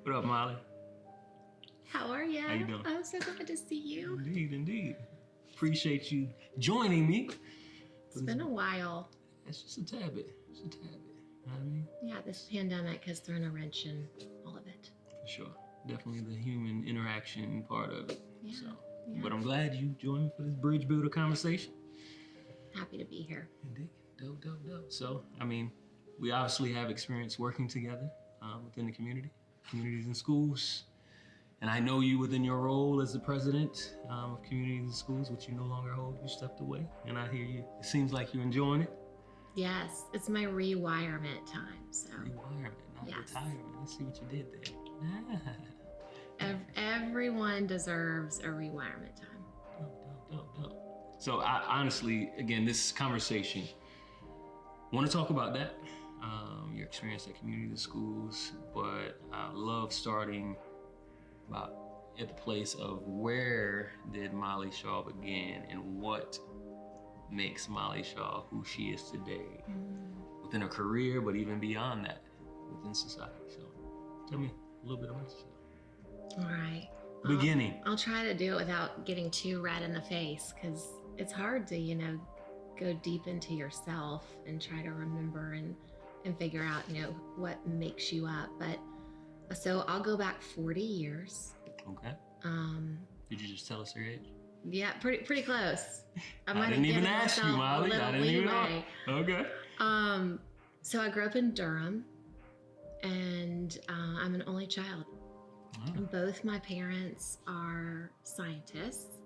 What up, Molly? How are you? How you doing? I'm so glad to see you. Indeed. Appreciate you joining me. It's been a while. It's just a tad bit. You know what I mean? Yeah, this pandemic has thrown a wrench in all of it. For sure. Definitely the human interaction part of it. Yeah. But I'm glad you joined me for this bridge builder conversation. Happy to be here. Indeed. Dope. So, I mean, we obviously have experience working together within the communities and schools. And I know you within your role as the president of communities and schools, which you no longer hold. You stepped away, and I hear you. It seems like you're enjoying it. Yes, it's my rewirement time. So Rewirement, not retirement. Let's see what you did there. Everyone deserves a rewirement time. Dope. So I honestly, again, this conversation, want to talk about that, your experience at community schools, but I love starting about at the place of where did Molly Shaw begin and what makes Molly Shaw who she is today within her career, but even beyond that, within society. So tell me a little bit about yourself. All right. Beginning. I'll try to do it without getting too red in the face, because it's hard to, go deep into yourself and try to remember and figure out, what makes you up. But so I'll go back 40 years. Okay. Did you just tell us your age? Yeah, pretty close. I didn't even ask you, Molly. I didn't even know. Okay. So I grew up in Durham, and I'm an only child. Oh. Both my parents are scientists.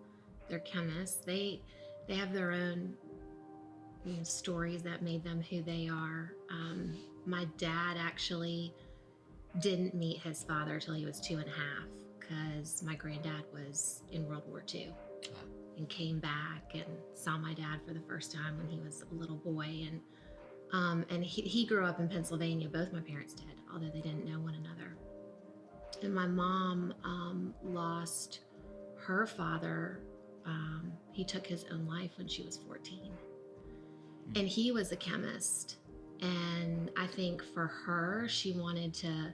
They're chemists. They have their own stories that made them who they are. My dad actually didn't meet his father till he was 2.5, because my granddad was in World War II and came back and saw my dad for the first time when he was a little boy. And he grew up in Pennsylvania. Both my parents did, although they didn't know one another. And my mom lost her father. He took his own life when she was 14. And he was a chemist. And I think for her, she wanted to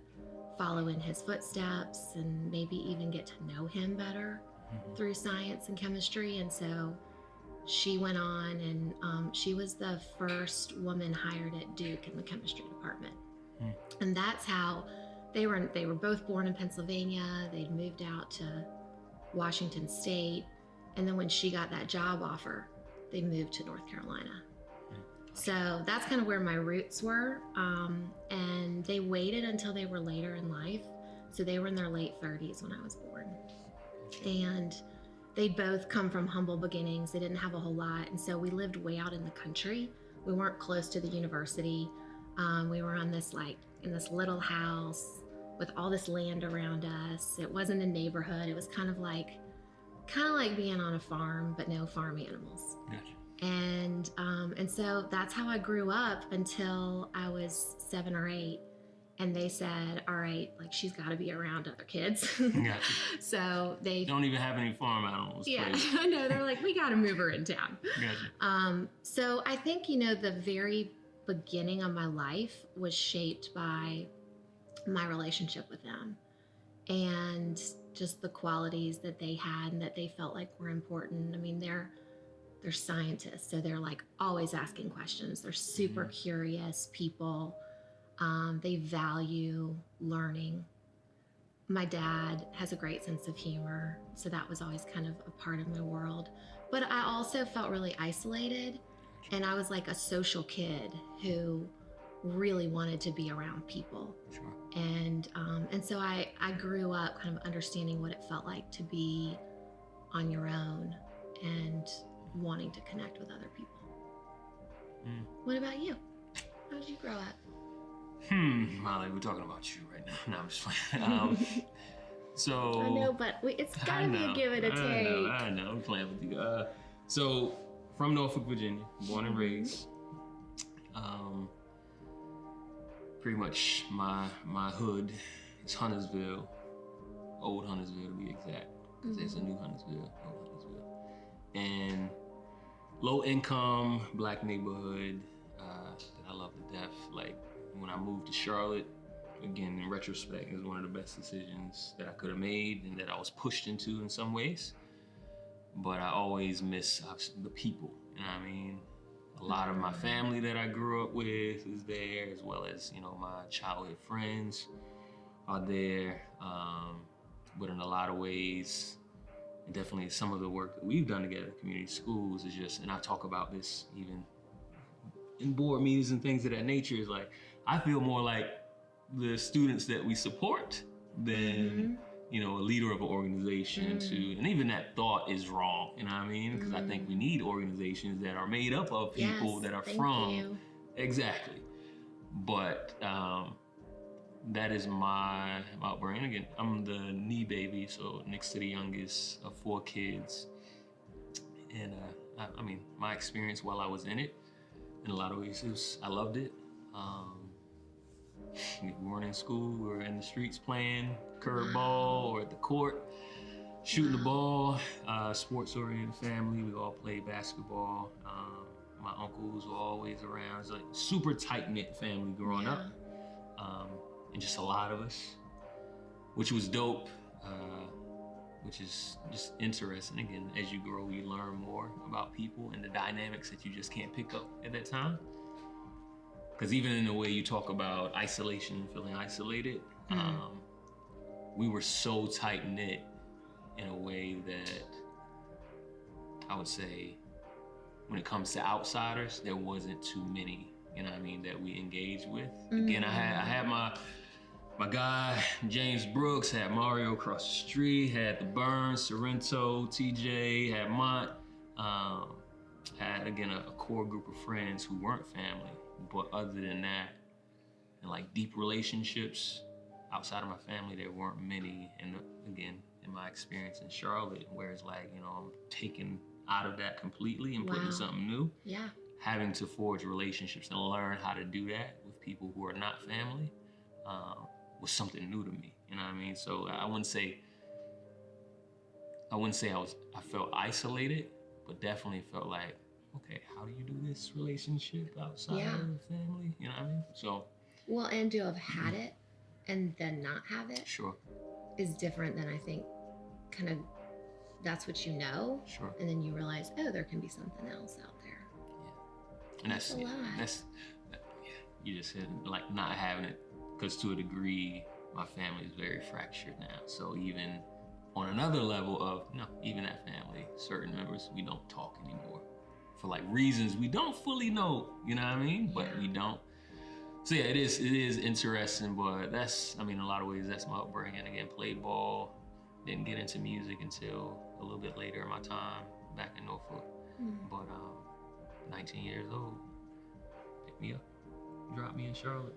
follow in his footsteps and maybe even get to know him better through science and chemistry. And so she went on, and she was the first woman hired at Duke in the chemistry department. And that's how they were both born in Pennsylvania. They'd moved out to Washington State. And then when she got that job offer, they moved to North Carolina. So that's kind of where my roots were. And they waited until they were later in life. So they were in their late 30s when I was born. And they both come from humble beginnings. They didn't have a whole lot. And so we lived way out in the country. We weren't close to the university. We were on this in this little house with all this land around us. It wasn't a neighborhood. It was kind of like being on a farm, but no farm animals. Gotcha. And so that's how I grew up until I was 7 or 8. And they said, all right, she's got to be around other kids. Gotcha. So they don't even have any farm animals. Yeah, I know. They're like, we got to move her in town. Gotcha. So I think, the very beginning of my life was shaped by my relationship with them and just the qualities that they had and that they felt like were important. I mean, they're scientists, so they're always asking questions. They're super curious people. They value learning. My dad has a great sense of humor, so that was always kind of a part of my world. But I also felt really isolated, and I was like a social kid who really wanted to be around people. Sure. And so I grew up kind of understanding what it felt like to be on your own and wanting to connect with other people. What about you? How did you grow up? Molly, we're talking about you right now. No, I'm just playing. So I know, but it's gotta be a give it a take. I know. I'm playing with you. So from Norfolk, Virginia, born and raised. Pretty much my hood is Huntersville, old Huntersville to be exact, because there's a new Huntersville, old Huntersville, and low income black neighborhood that I love to death. When I moved to Charlotte, again, in retrospect, it was one of the best decisions that I could have made and that I was pushed into in some ways. But I always miss the people, you know what I mean? A lot of my family that I grew up with is there, as well as, you know, my childhood friends are there. But in a lot of ways, and definitely some of the work that we've done together at community schools is just, and I talk about this even in board meetings and things of that nature, is like, I feel more like the students that we support than, you know, a leader of an organization to, and even that thought is wrong, you know what I mean? Because I think we need organizations that are made up of people that are from, exactly. But that is my upbringing. Again, I'm the knee baby, so next to the youngest of 4 kids. And I mean, my experience while I was in it, in a lot of ways, I loved it. We weren't in school, we were in the streets playing curveball or at the court, shooting the ball. Sports-oriented family, we all played basketball. My uncles were always around. It's like a super tight-knit family growing up. And just a lot of us, which was dope, which is just interesting. Again, as you grow, you learn more about people and the dynamics that you just can't pick up at that time. Because even in the way you talk about isolation, feeling isolated, we were so tight-knit in a way that I would say, when it comes to outsiders, there wasn't too many, you know what I mean, that we engaged with. Again, I had my guy, James Brooks, had Mario across the street, had the Burns, Sorrento, TJ, had Mont, had, again, a core group of friends who weren't family. But other than that, and like deep relationships outside of my family, there weren't many. And again, in my experience in Charlotte, where it's like, you know, I'm taken out of that completely and put in something new. Yeah. Having to forge relationships and learn how to do that with people who are not family was something new to me. You know what I mean? So I wouldn't say I felt isolated, but definitely felt like, okay, how do you do this relationship outside of the family? You know what I mean? So. Well, and to have had it and then not have it is different than, I think, kind of, that's what you know. Sure. And then you realize, oh, there can be something else out there. Yeah. And that's you just said, like, not having it, because to a degree, my family is very fractured now. So even on another level of, even that family, certain members, we don't talk anymore. For like reasons we don't fully know, you know what I mean? But we don't. So yeah, it is interesting, but that's, I mean, in a lot of ways, that's my upbringing. Again, played ball, didn't get into music until a little bit later in my time back in Norfolk. But 19 years old, picked me up, dropped me in Charlotte.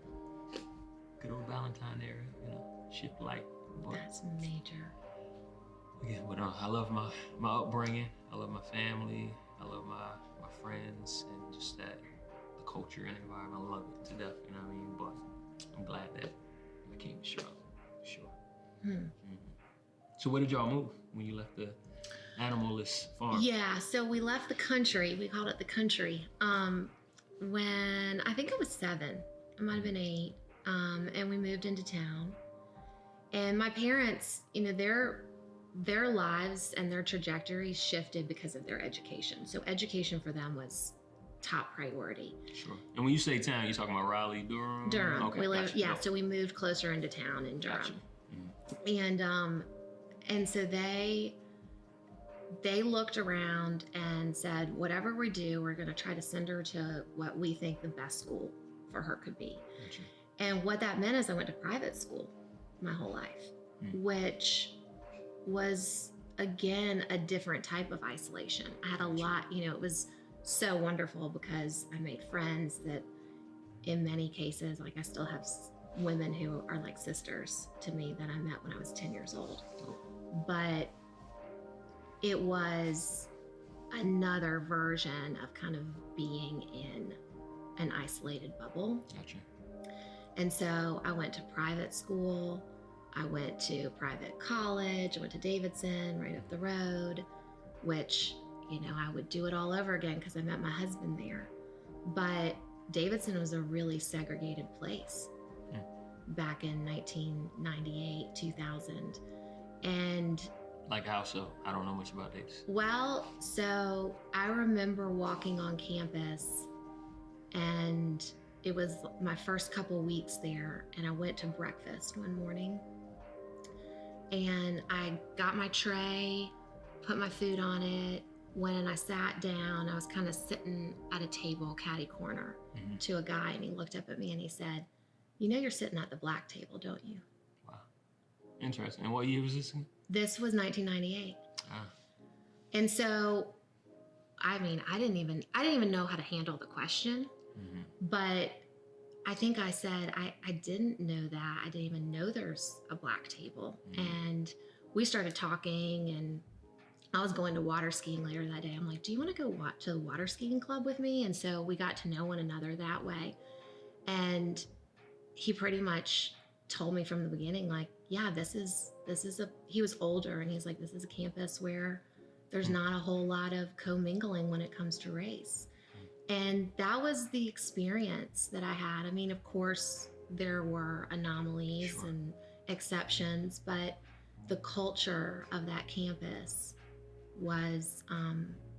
Good old Valentine era, you know, ship light. But that's major. Yeah, but I love my upbringing. I love my family. I love my friends, and just the culture and environment. I love it to death, you know what I mean? But I'm glad that I came to Charlotte, for sure. So where did y'all move when you left the animalist farm? Yeah, so we left the country. We called it the country. When I think I was 7, I might have been 8, and we moved into town. And my parents, you know, their lives and their trajectories shifted because of their education. So education for them was top priority. Sure. And when you say town, you're talking about Raleigh, Durham? Durham. Okay, we lived, so we moved closer into town in Durham. Gotcha. And so they looked around and said, whatever we do, we're going to try to send her to what we think the best school for her could be. Gotcha. And what that meant is I went to private school my whole life, which was, again, a different type of isolation. I had a lot, you know, it was so wonderful because I made friends that in many cases, like I still have women who are like sisters to me that I met when I was 10 years old. But it was another version of kind of being in an isolated bubble. Gotcha. And so I went to private school. I went to private college. I went to Davidson right up the road, which, you know, I would do it all over again because I met my husband there. But Davidson was a really segregated place. back in 1998, 2000. And Like how so? I don't know much about this. well, so I remember walking on campus, and it was my first couple weeks there, and I went to breakfast one morning, and I got my tray, put my food on it. When I sat down, I was kind of sitting at a table, catty corner, to a guy, and he looked up at me and he said, "You know you're sitting at the black table, don't you?" Wow. Interesting. And what year was this? This was 1998. Ah. And so, I mean, I didn't even know how to handle the question, but I think I said, I didn't know that. I didn't even know there's a black table. And we started talking, and I was going to water skiing later that day. I'm like, do you want to go to the water skiing club with me? And so we got to know one another that way. And he pretty much told me from the beginning, like, yeah, he was older, and he's like, this is a campus where there's not a whole lot of commingling when it comes to race. And that was the experience that I had. I mean, of course, there were anomalies and exceptions, but the culture of that campus was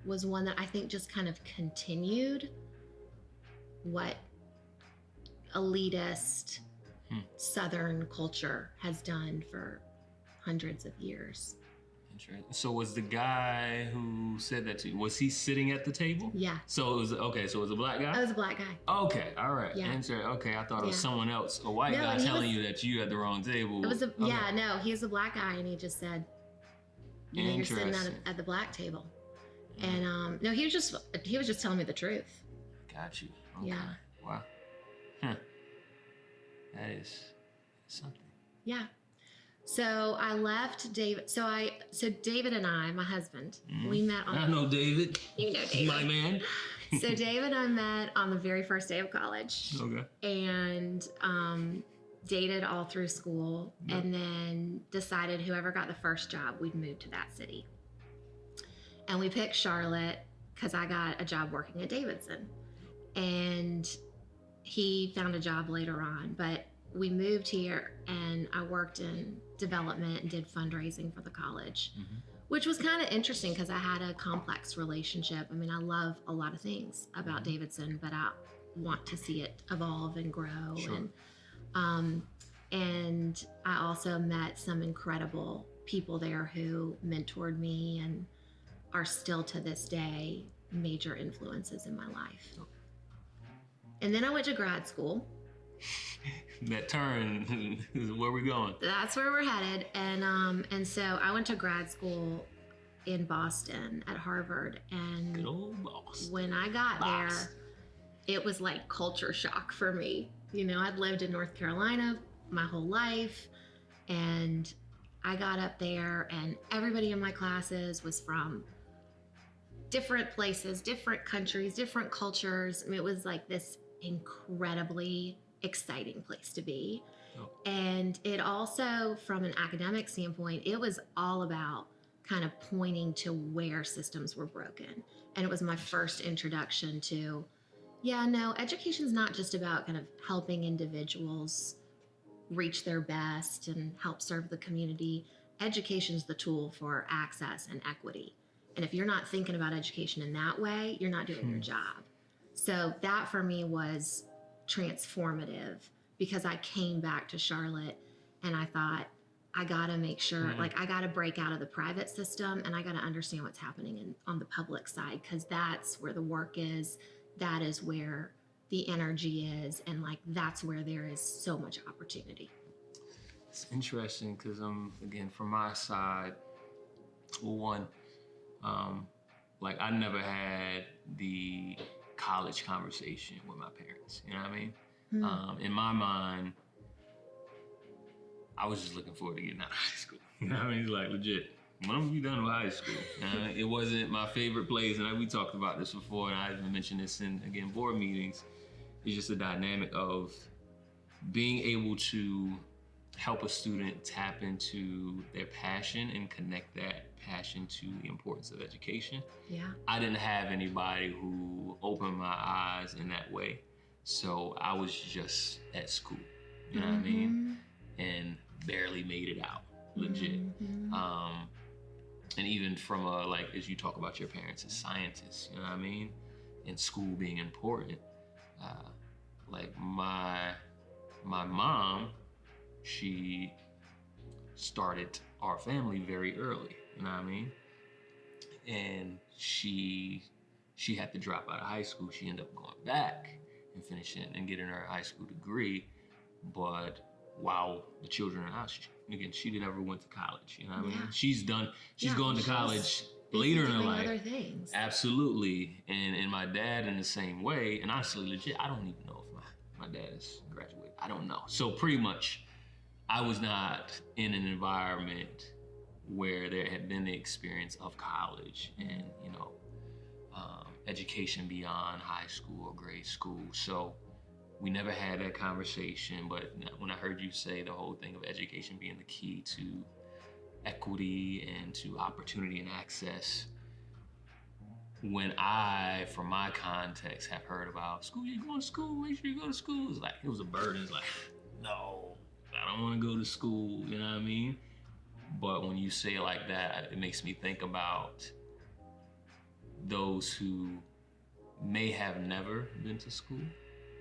one that I think just kind of continued what elitist Southern culture has done for hundreds of years. Interesting. So was the guy who said that to you, was he sitting at the table? Yeah. So it was, okay, so it was a black guy? I was a black guy. Okay, all right. Yeah. Okay, I thought it was someone else, a white No, guy and he telling you that you had the wrong table. It was yeah, no, he was a black guy, and he just said, you know, you're sitting at the black table. And no, he was just telling me the truth. Got you. Okay. Yeah. Wow. Huh. That is something. Yeah. So I left David. So David and I, my husband, we met on. I know David. You know David. My man. So David and I met on the very first day of college. Okay. And dated all through school, and then decided whoever got the first job, we'd move to that city. And we picked Charlotte because I got a job working at Davidson, and he found a job later on. But we moved here, and I worked in development and did fundraising for the college, which was kind of interesting because I had a complex relationship. I mean, I love a lot of things about Davidson, but I want to see it evolve and grow. Sure. And I also met some incredible people there who mentored me and are still to this day major influences in my life. And then I went to grad school. That turn is where we're going. That's where we're headed. And so I went to grad school in Boston at Harvard. And Good old Boston. when I got there, it was like culture shock for me. You know, I'd lived in North Carolina my whole life, and I got up there, and everybody in my classes was from different places, different countries, different cultures. I mean, it was like this incredibly exciting place to be. And it also, from an academic standpoint, it was all about kind of pointing to where systems were broken. And it was my first introduction to, education's not just about kind of helping individuals reach their best and help serve the community. Education's the tool for access and equity. And if you're not thinking about education in that way, you're not doing your job. So that for me was transformative, because I came back to Charlotte and I thought, I gotta make sure, I gotta break out of the private system, and I gotta understand what's happening on the public side, because that's where the work is, that is where the energy is, and that's where there is so much opportunity. It's interesting because again, from my side, one, I never had the college conversation with my parents. You know what I mean? In my mind, I was just looking forward to getting out of high school. You know what I mean? It's legit. When I'm gonna be done with high school? It wasn't my favorite place, and we talked about this before, and I even mentioned this in, again, board meetings. It's just a dynamic of being able to help a student tap into their passion and connect that passion to the importance of education. Yeah. I didn't have anybody who opened my eyes in that way. So I was just at school, you know what I mean? And barely made it out, legit. And even from as you talk about your parents as scientists, you know what I mean? And school being important. Like my mom, she started our family very early, you know what I mean? And she had to drop out of high school. She ended up going back and finishing and getting her high school degree. But while the children are out, she never went to college, you know what I mean? She's going to college later in her life. Other things. Absolutely. And my dad in the same way. And honestly, legit, I don't even know if my dad is graduated. I don't know. So pretty much, I was not in an environment where there had been the experience of college and, education beyond high school or grade school. So we never had that conversation. But when I heard you say the whole thing of education being the key to equity and to opportunity and access, when I, from my context, have heard about school, you're going to school, make sure you go to school, it was a burden. It's like, no, I don't want to go to school, you know what I mean? But when you say it like that, it makes me think about those who may have never been to school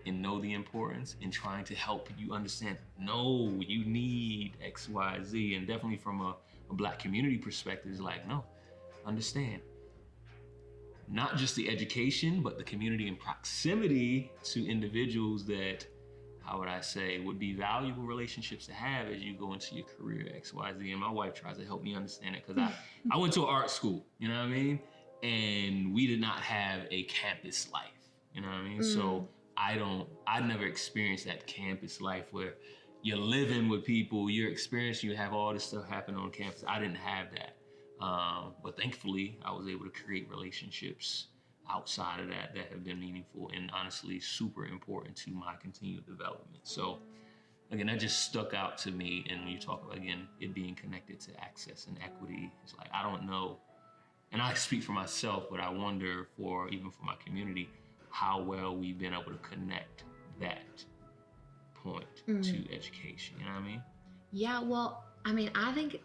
and know the importance and trying to help you understand, no, you need X, Y, Z. And definitely from a Black community perspective, it's like, no, understand. Not just the education, but the community and proximity to individuals that, how would I say, would be valuable relationships to have as you go into your career, X, Y, Z. And my wife tries to help me understand it because I went to an art school, you know what I mean? And we did not have a campus life, you know what I mean? So I never experienced that campus life where you're living with people, you're experiencing, you have all this stuff happen on campus. I didn't have that. But thankfully, I was able to create relationships outside of that have been meaningful and honestly super important to my continued development. So again, that just stuck out to me. And when you talk about, again, it being connected to access and equity, it's like, I don't know. And I speak for myself, but I wonder even for my community, how well we've been able to connect that point to education, you know what I mean? Yeah, well, I think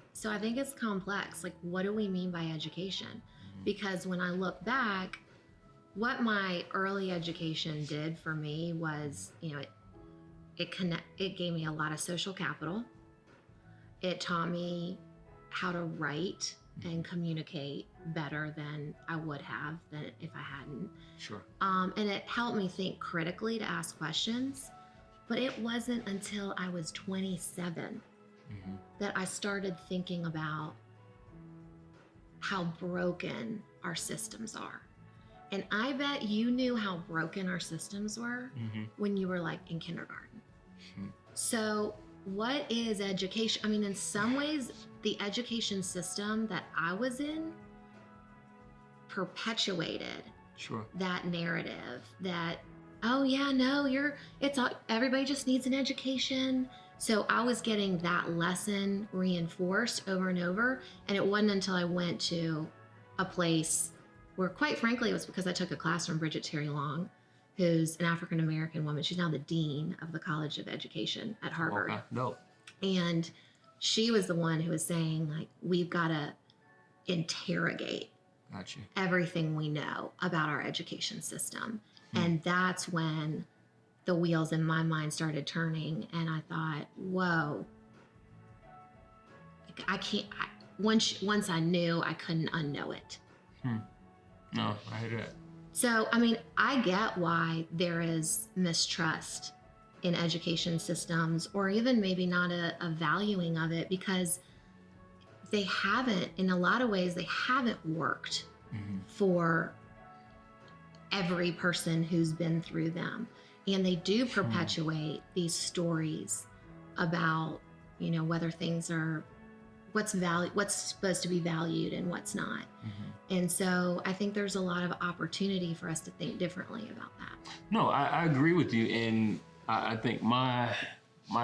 it's complex. Like, what do we mean by education? Because when I look back, what my early education did for me was, it gave me a lot of social capital. It taught me how to write and communicate better than I would have than if I hadn't. Sure. And it helped me think critically to ask questions. But it wasn't until I was 27 that I started thinking about how broken our systems are. And I bet you knew how broken our systems were when you were in kindergarten. So what is education? In some ways, the education system that I was in perpetuated that narrative that, oh yeah, no, everybody just needs an education. So I was getting that lesson reinforced over and over. And it wasn't until I went to a place where, quite frankly, it was because I took a class from Bridget Terry Long, who's an African-American woman. She's now the dean of the College of Education at Harvard. Okay. No. And she was the one who was saying, we've got to interrogate everything we know about our education system. And that's when the wheels in my mind started turning. And I thought, whoa, I can't, once I knew, I couldn't unknow it. No, I heard that. So, I get why there is mistrust in education systems, or even maybe not a valuing of it, because they haven't, in a lot of ways, they haven't worked for every person who's been through them. And they do perpetuate these stories about, whether things are, what's supposed to be valued and what's not. And so I think there's a lot of opportunity for us to think differently about that. No, I agree with you. And I think my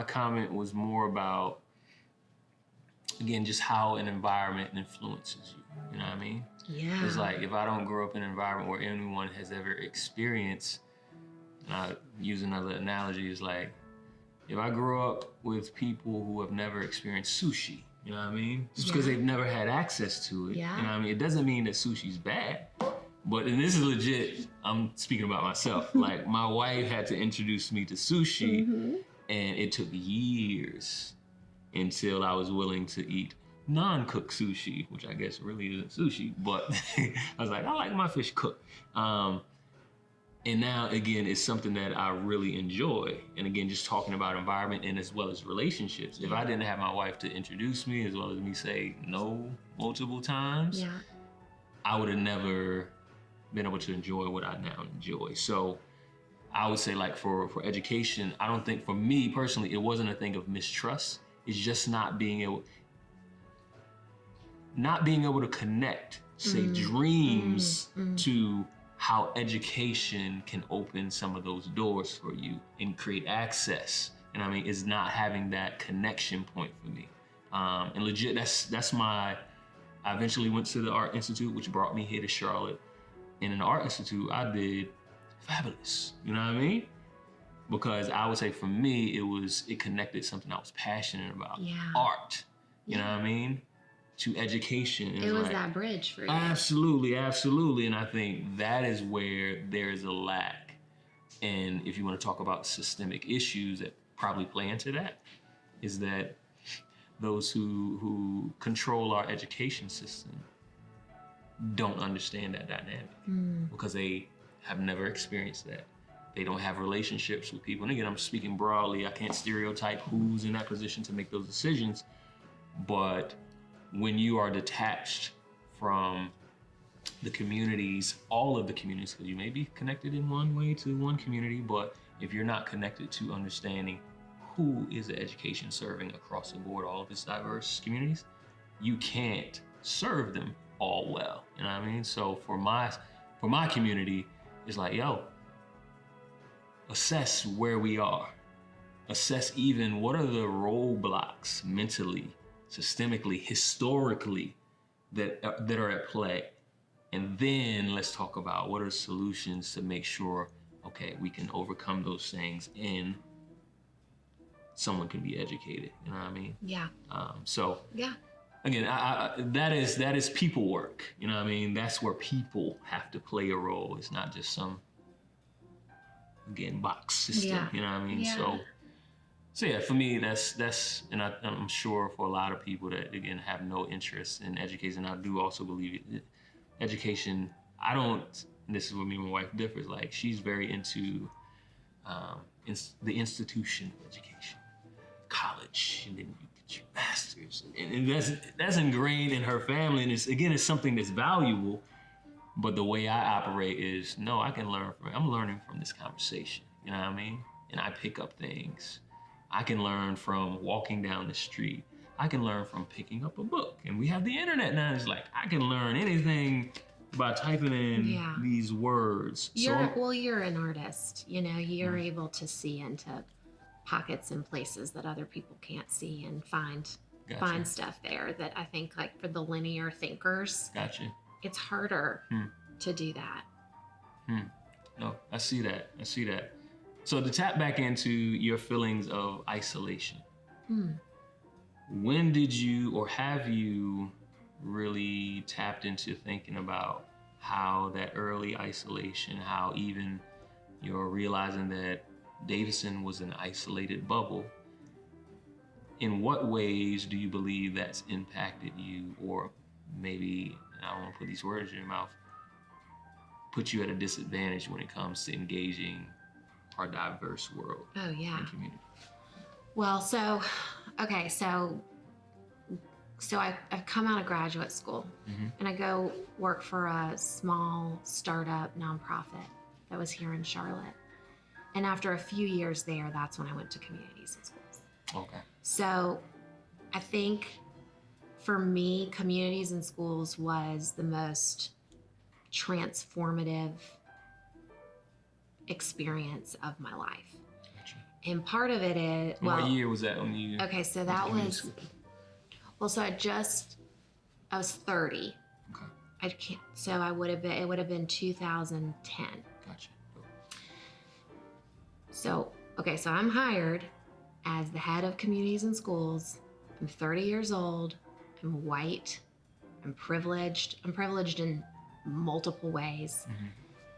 comment was more about, again, just how an environment influences you. You know what I mean? Yeah. It's like, if I don't grow up in an environment where anyone has ever experienced, and I use another analogy, is like, if I grow up with people who have never experienced sushi, you know what I mean? Just because Yeah. they've never had access to it, Yeah. you know what I mean? It doesn't mean that sushi's bad. But, and this is legit, I'm speaking about myself. Like, my wife had to introduce me to sushi, and it took years until I was willing to eat non-cooked sushi, which I guess really isn't sushi, but I was like, I like my fish cooked. And now, again, it's something that I really enjoy. And again, just talking about environment and as well as relationships. If I didn't have my wife to introduce me, as well as me say no multiple times, I would have never been able to enjoy what I now enjoy. So I would say, like, for education, I don't think, for me personally, it wasn't a thing of mistrust. It's just not being able to connect, say, dreams to how education can open some of those doors for you and create access. And I mean, it's not having that connection point for me. And legit, that's I eventually went to the Art Institute, which brought me here to Charlotte. And in the Art Institute, I did fabulous, you know what I mean? Because I would say for me, it connected something I was passionate about. Art, you know what I mean? To education. It was like, that bridge for you. Absolutely, absolutely. And I think that is where there's a lack. And if you want to talk about systemic issues that probably play into that, is that those who control our education system don't understand that dynamic because they have never experienced that. They don't have relationships with people. And again, I'm speaking broadly. I can't stereotype who's in that position to make those decisions. But when you are detached from the communities, all of the communities, because you may be connected in one way to one community, but if you're not connected to understanding who is the education serving across the board, all of its diverse communities, you can't serve them all well. You know what I mean? So for my community, it's like, yo, assess where we are. Assess even what are the roadblocks mentally, systemically, historically that are at play. And then let's talk about what are solutions to make sure, okay, we can overcome those things and someone can be educated. You know what I mean? Yeah. Again, that is people work. You know what I mean? That's where people have to play a role. It's not just some, again, box system. You know what I mean? So yeah, for me, that's, and I'm sure for a lot of people that, again, have no interest in education, I do also believe education, and this is where me and my wife differs, like, she's very into the institution of education, college, and then you get your master's, and that's ingrained in her family, and it's something that's valuable, but the way I operate is, no, I'm learning from this conversation, you know what I mean? And I pick up things. I can learn from walking down the street. I can learn from picking up a book. And we have the internet now. It's like, I can learn anything by typing in these words. You're an artist. You know, you're able to see into pockets and places that other people can't see and find stuff there that I think, like, for the linear thinkers, it's harder to do that. No, I see that. So to tap back into your feelings of isolation, when did you, or have you really tapped into thinking about how that early isolation, how even you're realizing that Davidson was an isolated bubble, in what ways do you believe that's impacted you, or maybe, I don't want to put these words in your mouth, put you at a disadvantage when it comes to engaging our diverse world and community? Well, so I've come out of graduate school and I go work for a small startup nonprofit that was here in Charlotte. And after a few years there, that's when I went to communities and schools. Okay. So I think for me, communities and schools was the most transformative experience of my life. Gotcha. And part of it is, what year was that when you? Okay, so that was, so I was 30. Okay. It would have been 2010. Gotcha. So I'm hired as the head of communities and schools. I'm 30 years old. I'm white. I'm privileged. I'm privileged in multiple ways.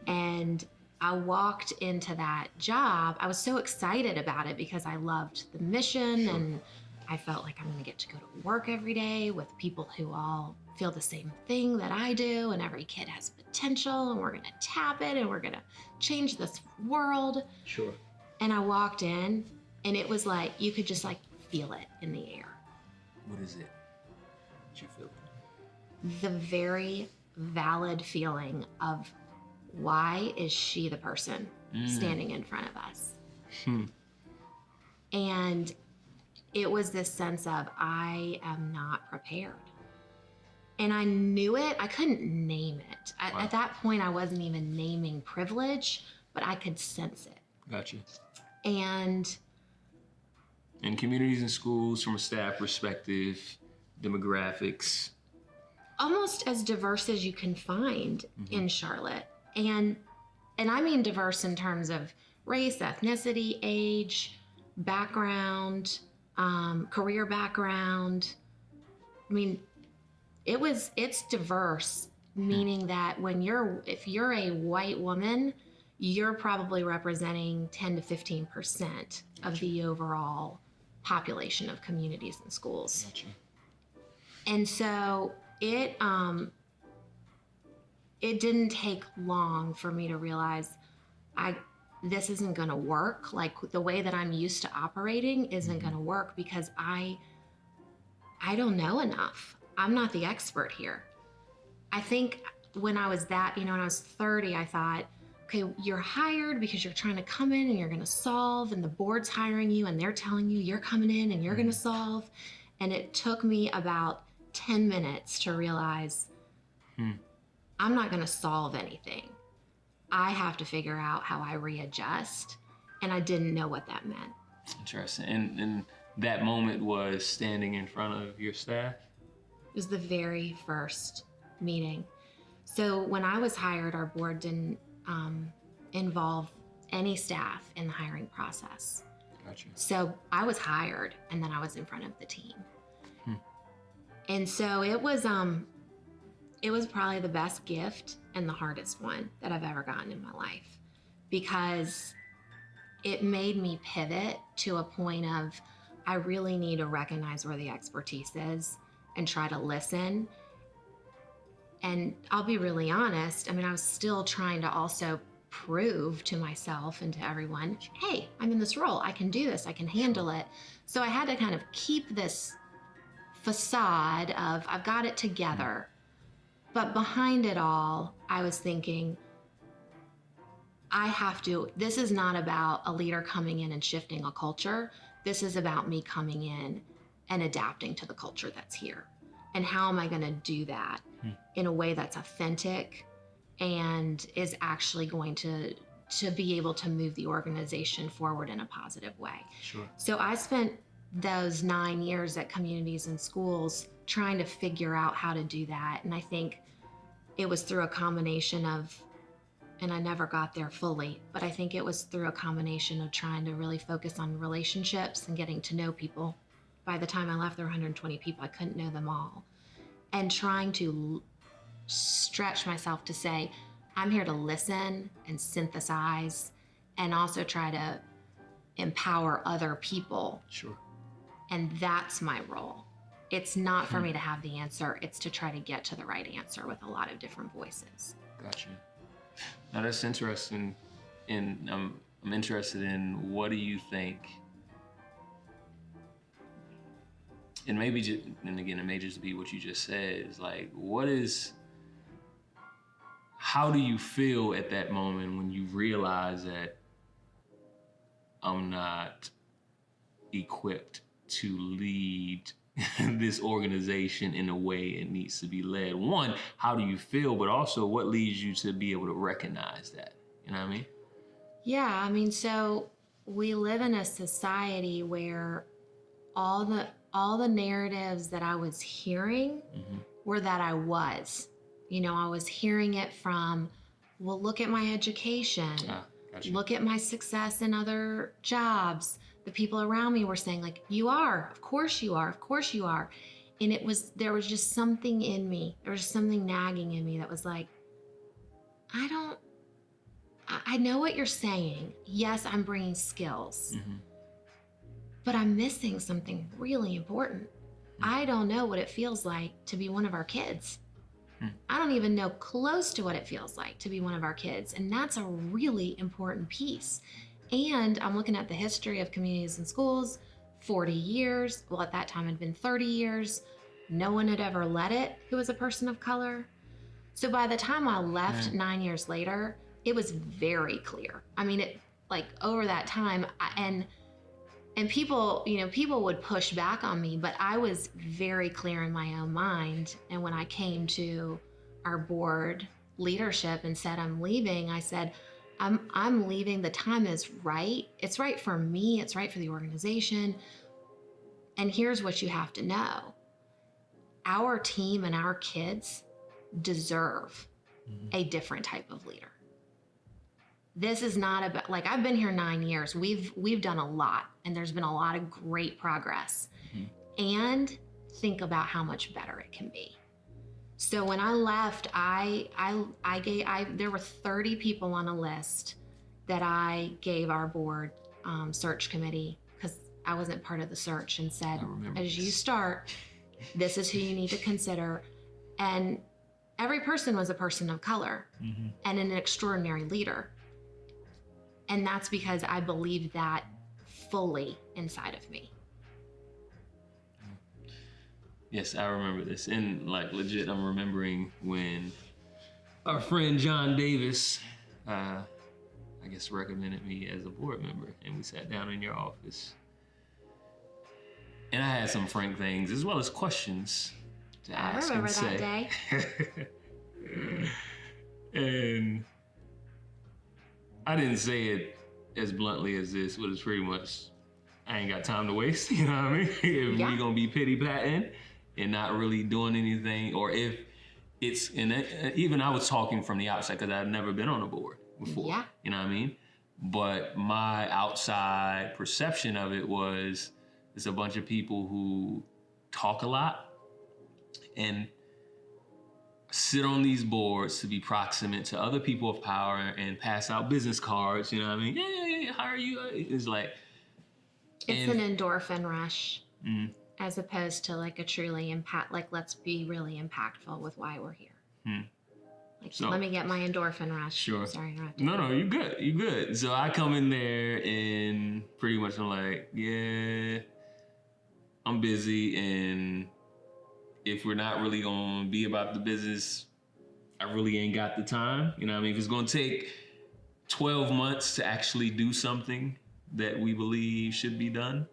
And I walked into that job. I was so excited about it because I loved the mission and I felt like I'm going to get to go to work every day with people who all feel the same thing that I do, and every kid has potential, and we're going to tap it, and we're going to change this world. Sure. And I walked in, and it was like, you could just like feel it in the air. What is it that you feel? The very valid feeling of, why is she the person standing in front of us? And it was this sense of, I am not prepared. And I knew it. I couldn't name it. At that point, I wasn't even naming privilege, but I could sense it. Gotcha. And in communities and schools, from a staff perspective, demographics, almost as diverse as you can find in Charlotte. And I mean diverse in terms of race, ethnicity, age, background, career background. I mean, it's diverse, meaning that if you're a white woman, you're probably representing 10 to 15% of the overall population of communities and schools. Gotcha. And so it didn't take long for me to realize this isn't going to work. Like, the way that I'm used to operating isn't going to work because I don't know enough. I'm not the expert here. I think when I was when I was 30, I thought, okay, you're hired because you're trying to come in and you're going to solve, and the board's hiring you and they're telling you you're coming in and you're going to solve. And it took me about 10 minutes to realize I'm not going to solve anything. I have to figure out how I readjust. And I didn't know what that meant. Interesting. And that moment was standing in front of your staff? It was the very first meeting. So when I was hired, our board didn't involve any staff in the hiring process. Gotcha. So I was hired, and then I was in front of the team. And so it was probably the best gift and the hardest one that I've ever gotten in my life, because it made me pivot to a point of, I really need to recognize where the expertise is and try to listen. And I'll be really honest, I mean, I was still trying to also prove to myself and to everyone, hey, I'm in this role, I can do this, I can handle it. So I had to kind of keep this facade of, I've got it together. But behind it all, I was thinking, this is not about a leader coming in and shifting a culture. This is about me coming in and adapting to the culture that's here. And how am I going to do that in a way that's authentic and is actually going to be able to move the organization forward in a positive way? Sure. So I spent those 9 years at communities and schools trying to figure out how to do that. And I think it was through a combination of, and I never got there fully, but I think it was through a combination of trying to really focus on relationships and getting to know people. By the time I left, there were 120 people. I couldn't know them all. And trying to stretch myself to say, I'm here to listen and synthesize and also try to empower other people. Sure. And that's my role. It's not for me to have the answer. It's to try to get to the right answer with a lot of different voices. Gotcha. Now that's interesting. And I'm interested in, what do you think? And maybe, and again, it may just be what you just said. Is like, how do you feel at that moment when you realize that I'm not equipped to lead this organization in a way it needs to be led? One, how do you feel? But also, what leads you to be able to recognize that? You know what I mean? Yeah, I mean, so we live in a society where all the narratives that I was hearing were that I was. You know, I was hearing it from, well, look at my education. Gotcha. Look at my success in other jobs. The people around me were saying like, you are, of course you are, of course you are. And there was just something in me. There was something nagging in me that was like, I know what you're saying. Yes, I'm bringing skills, but I'm missing something really important. I don't know what it feels like to be one of our kids. I don't even know close to what it feels like to be one of our kids. And that's a really important piece. And I'm looking at the history of communities and schools, 40 years. Well, at that time, it had been 30 years. No one had ever led it who was a person of color. So by the time I left 9 years later, it was very clear. I mean, over that time, and people, people would push back on me, but I was very clear in my own mind. And when I came to our board leadership and said, I'm leaving, I said, I'm leaving. The time is right. It's right for me. It's right for the organization. And here's what you have to know. Our team and our kids deserve a different type of leader. This is not about, I've been here 9 years. We've done a lot, and there's been a lot of great progress. And think about how much better it can be. So when I left, there were 30 people on a list that I gave our board search committee, because I wasn't part of the search, and said, as you start, this is who you need to consider. And every person was a person of color and an extraordinary leader. And that's because I believe that fully inside of me. Yes, I remember this. And legit, I'm remembering when our friend John Davis, I guess, recommended me as a board member, and we sat down in your office. And I had some frank things as well as questions to ask and say. I remember that day. And I didn't say it as bluntly as this, but it's pretty much, I ain't got time to waste, you know what I mean? If we gonna be pity-patting and not really doing anything, or if it's, even I was talking from the outside because I'd never been on a board before, you know what I mean? But my outside perception of it was, it's a bunch of people who talk a lot and sit on these boards to be proximate to other people of power and pass out business cards, you know what I mean? Yeah, how are you? It's like... It's an endorphin rush as opposed to a truly let's be really impactful with why we're here. So, let me get my endorphin rush. Sure. Sorry, No, you good. So I come in there and pretty much I'm like, yeah, I'm busy, and if we're not really gonna be about the business, I really ain't got the time. You know what I mean? If it's gonna take 12 months to actually do something that we believe should be done,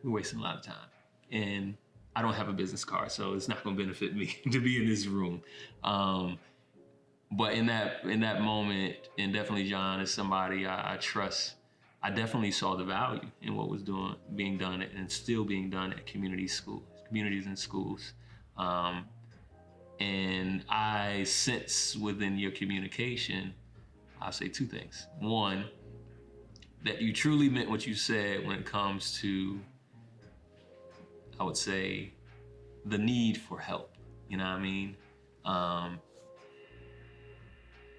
we're wasting a lot of time. And I don't have a business card, so it's not gonna benefit me to be in this room. But in that moment, and definitely John is somebody I trust, I definitely saw the value in what was being done and still being done at communities and schools. And I sense within your communication, I'll say two things. One, that you truly meant what you said when it comes to, I would say, the need for help. You know what I mean?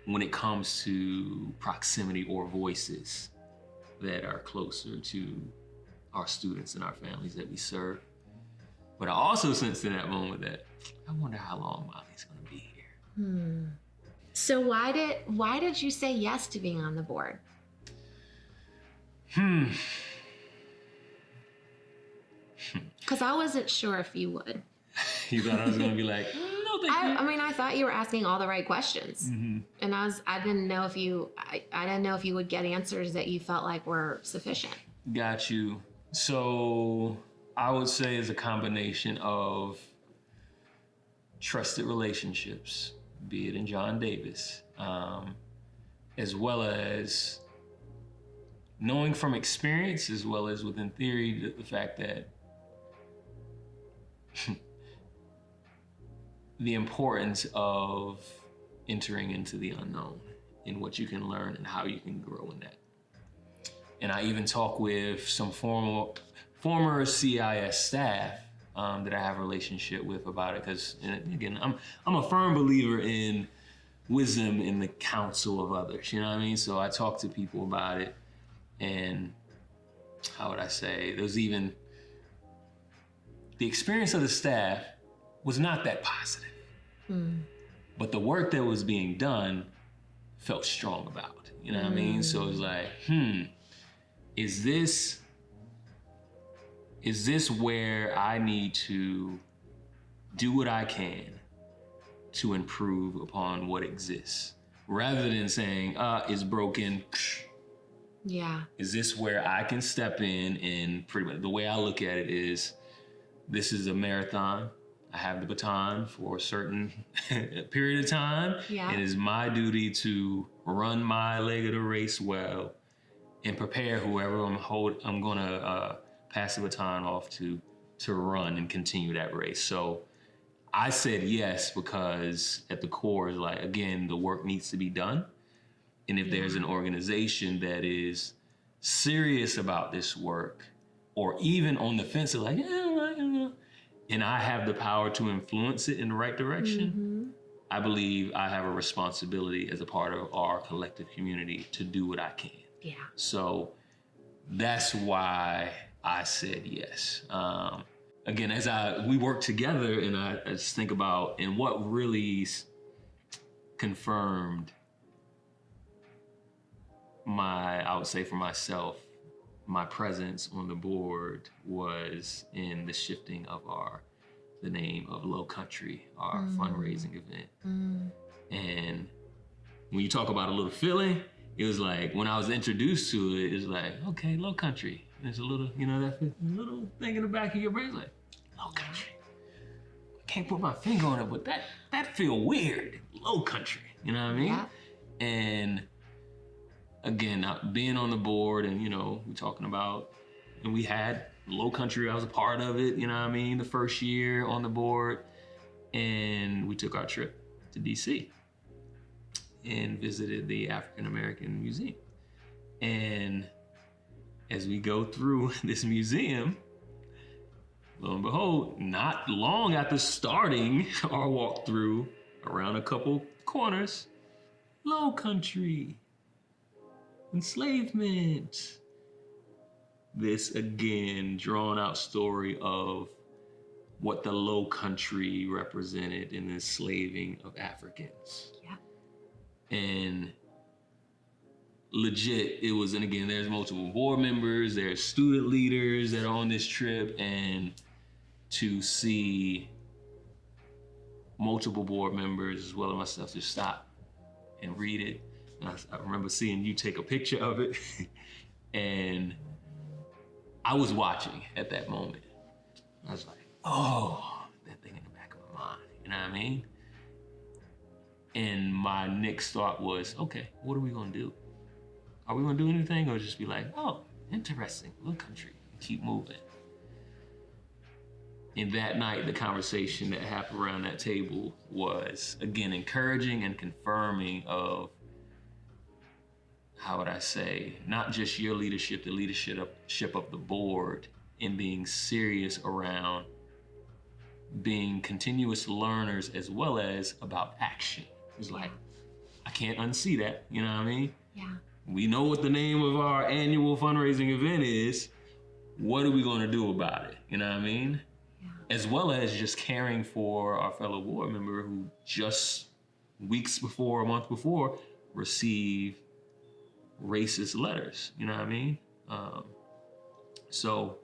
When it comes to proximity or voices that are closer to our students and our families that we serve. But I also sensed in that moment that I wonder how long Molly's gonna be here. So why did you say yes to being on the board? Because I wasn't sure if you would. You thought I was gonna be like, no, thank you. I mean, I thought you were asking all the right questions, and I didn't know if you would get answers that you felt like were sufficient. Got you. So I would say it's a combination of trusted relationships, be it in John Davis, as well as knowing from experience, as well as within theory, the fact that the importance of entering into the unknown in what you can learn and how you can grow in that. And I even talk with some former CIS staff that I have a relationship with about it, because again, I'm a firm believer in wisdom in the counsel of others, you know what I mean? So I talk to people about it, and how would I say, there's even, the experience of the staff was not that positive, but the work that was being done felt strong about, you know what I mean? So it's like, is this where I need to do what I can to improve upon what exists, rather than saying, it's broken. Yeah. Is this where I can step in, and pretty much the way I look at it is, this is a marathon. I have the baton for a certain period of time. Yeah. It is my duty to run my leg of the race well and prepare whoever I'm gonna pass the baton off to run and continue that race. So I said yes, because at the core is like, again, the work needs to be done. And if there's an organization that is serious about this work, or even on the fence of like, and I have the power to influence it in the right direction, I believe I have a responsibility as a part of our collective community to do what I can. Yeah. So that's why I said yes. Again, as we work together, and I just think about, and what really confirmed I would say for myself, my presence on the board was in the shifting of the name of Low Country, our fundraising event. And when you talk about a little feeling, it was like, when I was introduced to it, it was like, okay, Low Country. There's a little, that little thing in the back of your brain, like, Low Country. I can't put my finger on it, but that feel weird. Low Country, you know what I mean? Yeah. And again, being on the board, and we're talking about, and we had Low Country, I was a part of it, you know what I mean, the first year on the board, and we took our trip to DC and visited the African American Museum. And as we go through this museum, lo and behold, not long after starting our walkthrough, around a couple corners, Low Country, enslavement. This, again, drawn out story of what the Low Country represented in the enslaving of Africans. Yeah. And legit, it was, and again, there's multiple board members, there's student leaders that are on this trip, and to see multiple board members as well as myself just stop and read it. And I remember seeing you take a picture of it, and I was watching at that moment. I was like, oh, that thing in the back of my mind, you know what I mean? And my next thought was, okay, what are we gonna do? Are we gonna do anything, or just be like, oh, interesting, Low Country, and keep moving? And that night, the conversation that happened around that table was, again, encouraging and confirming of, how would I say, not just your leadership, the leadership of the board, and being serious around being continuous learners as well as about action. It's like, I can't unsee that, you know what I mean? Yeah. We know what the name of our annual fundraising event is. What are we gonna do about it? You know what I mean? Yeah. As well as just caring for our fellow board member who just weeks before, a month before, received racist letters, you know what I mean? So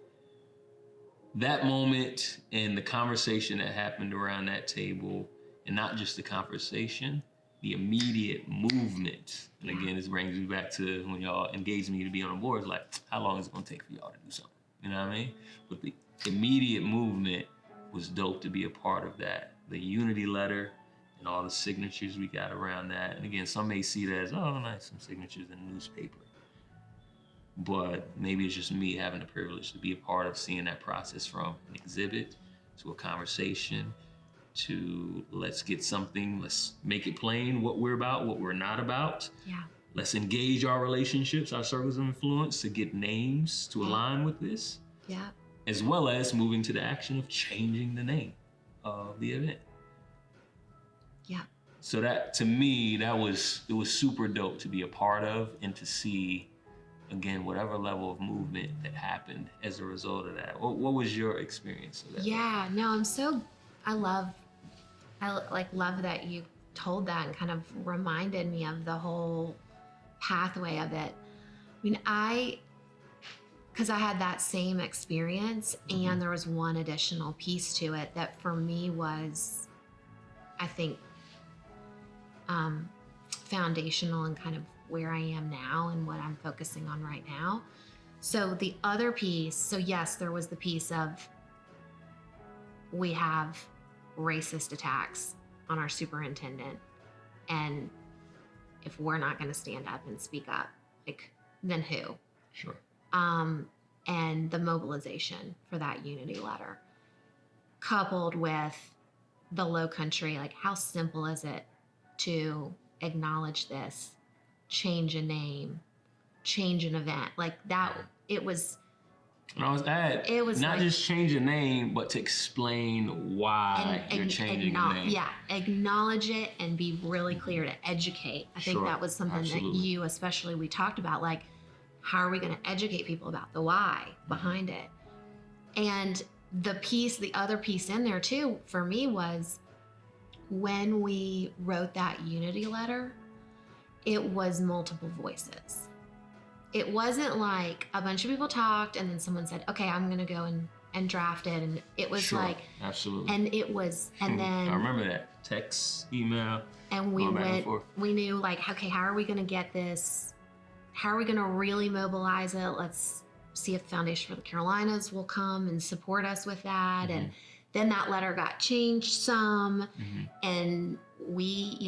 that moment and the conversation that happened around that table, and not just the conversation, the immediate movement. And again, this brings me back to when y'all engaged me to be on the board. It's like, how long is it gonna take for y'all to do something? You know what I mean? But the immediate movement was dope to be a part of that. The unity letter and all the signatures we got around that. And again, some may see that as, oh, nice, some signatures in the newspaper. But maybe it's just me having the privilege to be a part of seeing that process from an exhibit to a conversation to let's make it plain what we're about, what we're not about. Yeah. Let's engage our relationships, our circles of influence to get names to align with this. Yeah. As well as moving to the action of changing the name of the event. Yeah. So that, to me, it was super dope to be a part of and to see, again, whatever level of movement that happened as a result of that. What was your experience of that? Yeah, no, I love that you told that and kind of reminded me of the whole pathway of it. I mean, because I had that same experience, and there was one additional piece to it that for me was, I think, foundational and kind of where I am now and what I'm focusing on right now. So the other piece, so yes, there was the piece of we have racist attacks on our superintendent, and if we're not going to stand up and speak up, like, then who? Sure. And the mobilization for that unity letter, coupled with the Low Country, like how simple is it to acknowledge this, change a name, change an event, like that. It was not like, just change a name, but to explain why you're changing the name. Yeah, acknowledge it and be really clear to educate. I think that was something that you, especially, we talked about, like, how are we going to educate people about the why behind it? And the other piece in there too, for me, was when we wrote that unity letter, it was multiple voices. It wasn't like a bunch of people talked and then someone said, okay, I'm going to go and draft it. And it was absolutely. And it was, and then I remember that text, email. And we knew, like, okay, how are we going to get this? How are we going to really mobilize it? Let's see if the Foundation for the Carolinas will come and support us with that. And then that letter got changed some. And we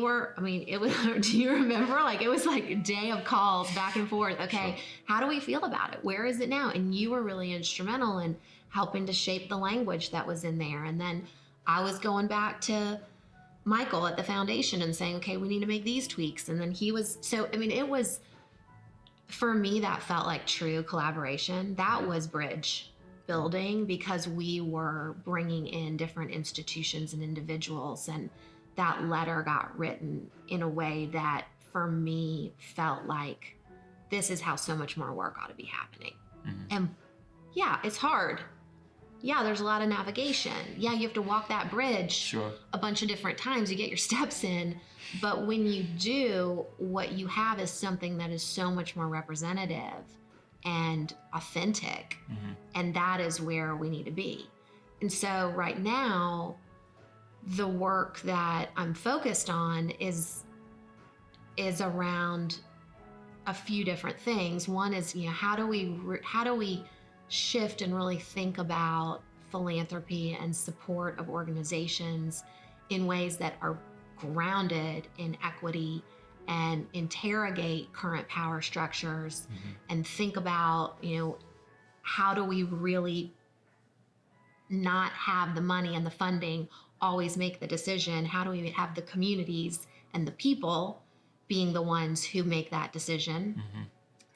were, I mean, it was, do you remember? Like, it was like a day of calls back and forth. Okay, how do we feel about it? Where is it now? And you were really instrumental in helping to shape the language that was in there. And then I was going back to Michael at the foundation and saying, okay, we need to make these tweaks. And then he was, so, I mean, it was, for me, that felt like true collaboration. That was bridge building, because we were bringing in different institutions and individuals, and that letter got written in a way that for me felt like this is how so much more work ought to be happening. And yeah, it's hard. Yeah, there's a lot of navigation. Yeah, you have to walk that bridge a bunch of different times. You get your steps in. But when you do, what you have is something that is so much more representative and authentic. And that is where we need to be. And so right now, the work that I'm focused on is around a few different things. One is, how do we shift and really think about philanthropy and support of organizations in ways that are grounded in equity and interrogate current power structures, and think about, how do we really not have the money and the funding always make the decision? How do we have the communities and the people being the ones who make that decision?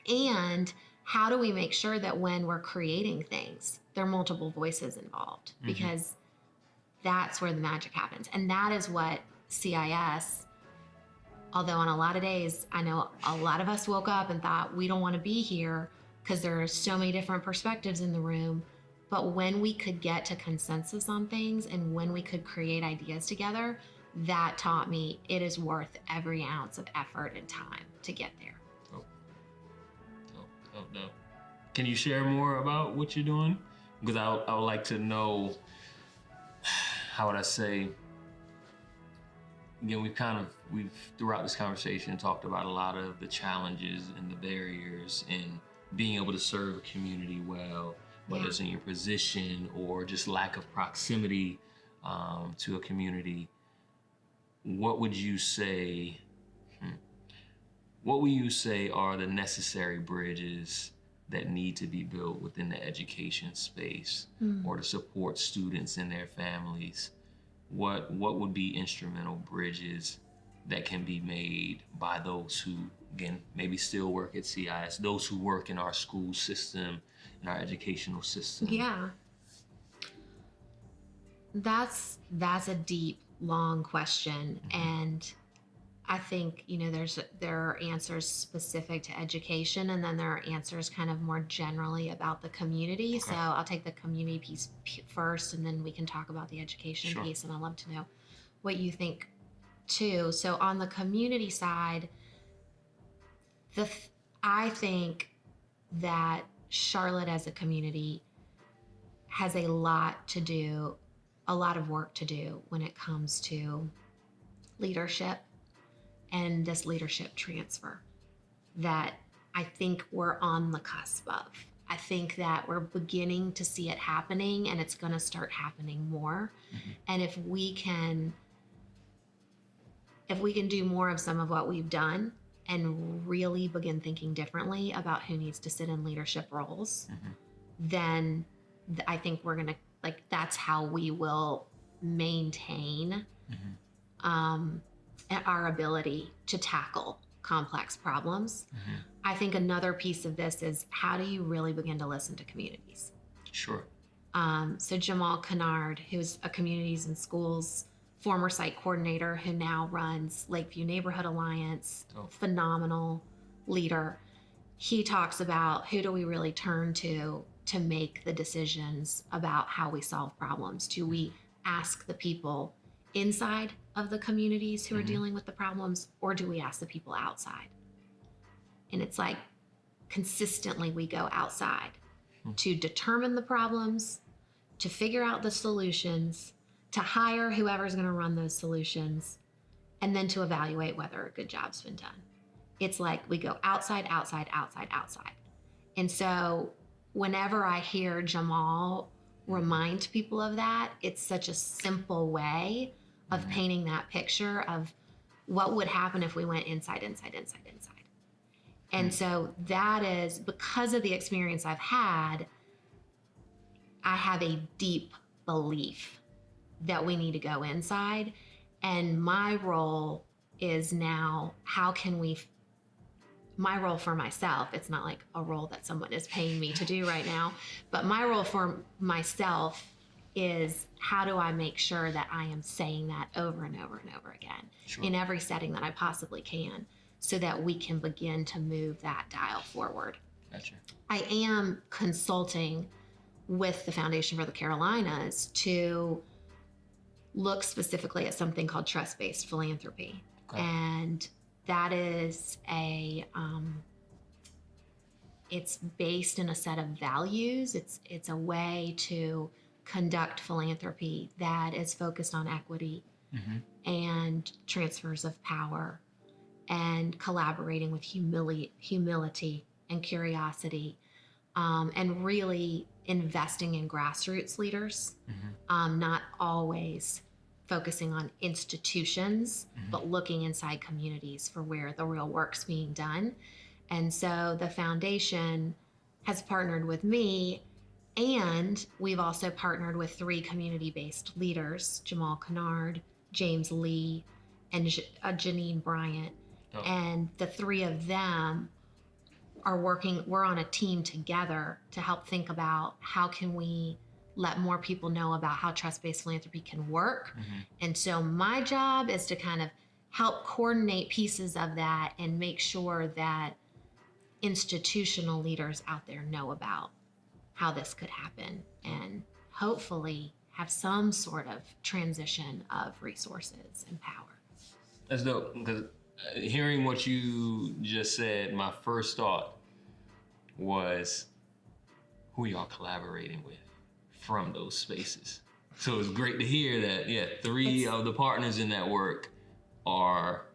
And how do we make sure that when we're creating things, there are multiple voices involved? Because that's where the magic happens. And that is what CIS, although on a lot of days, I know a lot of us woke up and thought, we don't want to be here because there are so many different perspectives in the room. But when we could get to consensus on things and when we could create ideas together, that taught me it is worth every ounce of effort and time to get there. No. Can you share more about what you're doing? Because I would like to know, how would I say, again, we've throughout this conversation talked about a lot of the challenges and the barriers in being able to serve a community well, whether it's in your position or just lack of proximity to a community. What would you say are the necessary bridges that need to be built within the education space or to support students and their families what would be instrumental bridges that can be made by those who, again, maybe still work at CIS, those who work in our school system, in our educational system? Yeah. That's a deep, long question. And I think, there are answers specific to education, and then there are answers kind of more generally about the community. Okay. So I'll take the community piece first, and then we can talk about the education Sure. piece. And I'd love to know what you think too. So on the community side, I think that Charlotte as a community has a lot of work to do when it comes to leadership and this leadership transfer that I think we're on the cusp of. I think that we're beginning to see it happening, and it's going to start happening more. And if we can do more of some of what we've done and really begin thinking differently about who needs to sit in leadership roles, then I think we're going to, that's how we will maintain our ability to tackle complex problems. I think another piece of this is, how do you really begin to listen to communities? Sure. So Jamal Kennard, who's a Communities and Schools former site coordinator who now runs Lakeview Neighborhood Alliance, phenomenal leader. He talks about, who do we really turn to make the decisions about how we solve problems? Do we ask the people inside of the communities who are dealing with the problems, or do we ask the people outside? And it's like, consistently we go outside to determine the problems, to figure out the solutions, to hire whoever's going to run those solutions, and then to evaluate whether a good job's been done. It's like we go outside, outside, outside, outside. And so whenever I hear Jamal remind people of that, it's such a simple way of painting that picture of what would happen if we went inside, inside, inside, inside. And so that is, because of the experience I've had, I have a deep belief that we need to go inside. And my role is now, my role for myself, it's not like a role that someone is paying me to do right now, but my role for myself is, how do I make sure that I am saying that over and over and over again in every setting that I possibly can, so that we can begin to move that dial forward. Gotcha. I am consulting with the Foundation for the Carolinas to look specifically at something called trust-based philanthropy. Okay. And that is it's based in a set of values. It's a way to conduct philanthropy that is focused on equity and transfers of power, and collaborating with humility and curiosity, and really investing in grassroots leaders, not always focusing on institutions, but looking inside communities for where the real work's being done. And so the foundation has partnered with me, and we've also partnered with 3 community-based leaders, Jamal Kennard, James Lee, and Janine Bryant. Oh. And the 3 of them are we're on a team together to help think about, how can we let more people know about how trust-based philanthropy can work. And so my job is to kind of help coordinate pieces of that and make sure that institutional leaders out there know about how this could happen, and hopefully have some sort of transition of resources and power. That's dope, because hearing what you just said, my first thought was, who y'all collaborating with from those spaces? So it's great to hear that, 3 of the partners in that work are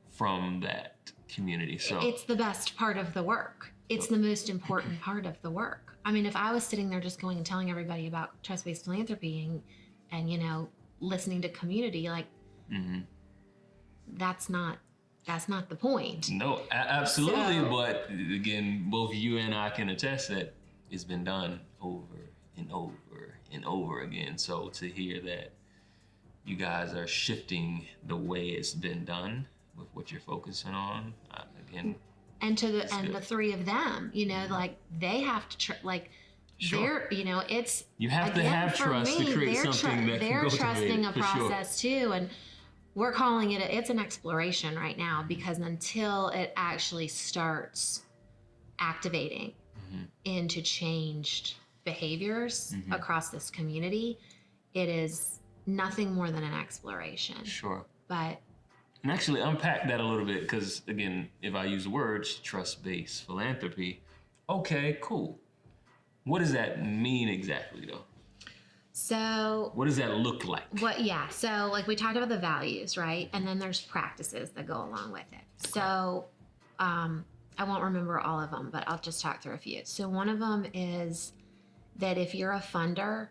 from that community. So it's the best part of the work. It's the most important part of the work. I mean, if I was sitting there just going and telling everybody about trust-based philanthropy and listening to community, that's not the point. No, absolutely. So, but again, both you and I can attest that it's been done over and over and over again. So to hear that you guys are shifting the way it's been done with what you're focusing on. Again, and the three of them, you know, like they have to sure. they're, you know, it's You have to again, have for trust me, to create they're something that can they're go to trusting a for sure. process too, and we're calling it it's an exploration right now, because until it actually starts activating into changed behaviors across this community, it is nothing more than an exploration. Sure. But and actually unpack that a little bit, because again, if I use the words trust-based philanthropy, okay, cool. What does that mean exactly, though? So what does that look like? So like we talked about the values, right? And then there's practices that go along with it. Okay. So I won't remember all of them, but I'll just talk through a few. So one of them is that if you're a funder,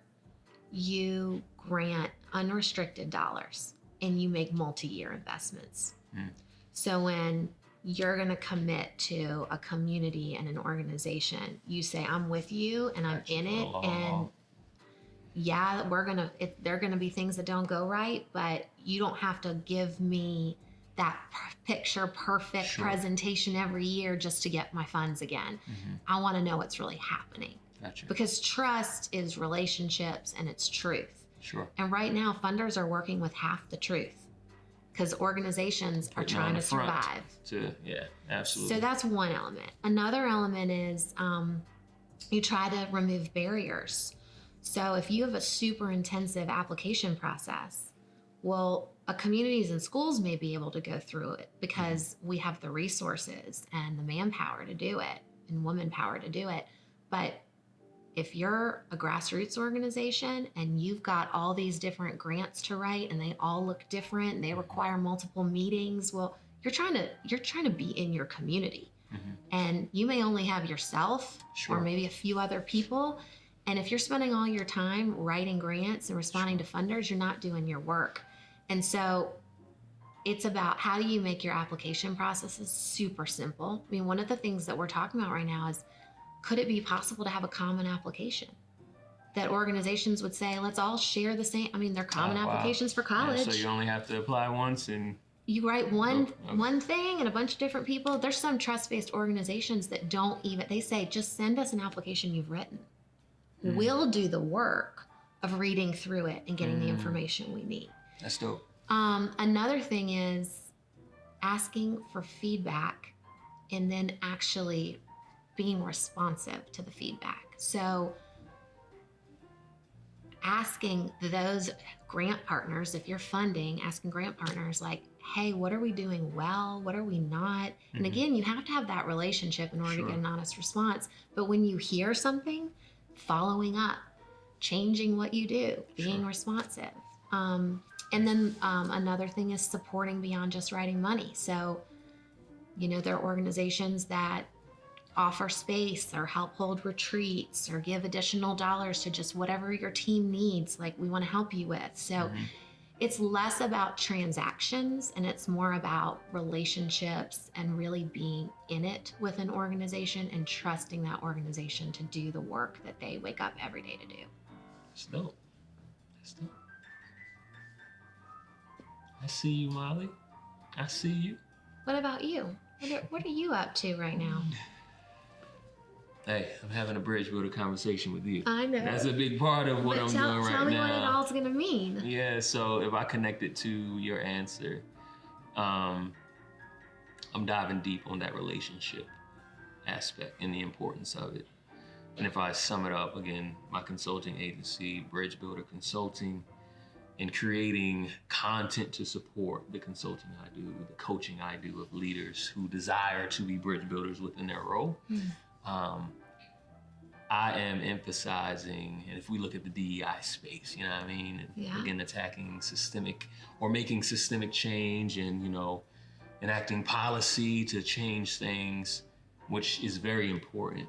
you grant unrestricted dollars and you make multi-year investments. So when you're going to commit to a community and an organization, you say, I'm with you and I'm in it. And yeah, there are going to be things that don't go right, but you don't have to give me that picture perfect presentation every year just to get my funds again. I want to know what's really happening. Gotcha. Because trust is relationships and it's truth. Sure. And right now, funders are working with half the truth because organizations are trying to survive. Yeah, absolutely. So that's one element. Another element is you try to remove barriers. So if you have a super intensive application process, well, communities and schools may be able to go through it because we have the resources and the manpower to do it and woman power to do it. But if you're a grassroots organization and you've got all these different grants to write and they all look different and they require multiple meetings, well, you're trying to be in your community. And you may only have yourself or maybe a few other people. And if you're spending all your time writing grants and responding to funders, you're not doing your work. And so it's about how do you make your application processes super simple. I mean, one of the things that we're talking about right now is, could it be possible to have a common application that organizations would say, let's all share the same? I mean, they're common applications for college. Yeah, so you only have to apply once and you write one thing and a bunch of different people. There's some trust-based organizations that don't even, they say, just send us an application you've written. We'll do the work of reading through it and getting the information we need. That's dope. Another thing is asking for feedback and then actually being responsive to the feedback. So asking those grant partners, if you're funding, asking grant partners like, hey, what are we doing well? What are we not? And again, you have to have that relationship in order to get an honest response. But when you hear something, following up, changing what you do, being responsive. And then another thing is supporting beyond just writing money. So, you know, there are organizations that offer space or help hold retreats or give additional dollars to just whatever your team needs, like we want to help you with. So it's less about transactions and it's more about relationships and really being in it with an organization and trusting that organization to do the work that they wake up every day to do. That's dope. That's dope. I see you, Molly. I see you. What about you? What are you up to right now? Hey, I'm having a bridge builder conversation with you. I know. That's a big part of what I'm doing right now. Tell me what it all's gonna mean. Yeah, so if I connect it to your answer, I'm diving deep on that relationship aspect and the importance of it. And if I sum it up, again, my consulting agency, Bridge Builder Consulting, and creating content to support the consulting I do, the coaching I do of leaders who desire to be bridge builders within their role. I am emphasizing, and if we look at the DEI space, you know what I mean? And again, attacking systemic or making systemic change and, you know, enacting policy to change things, which is very important.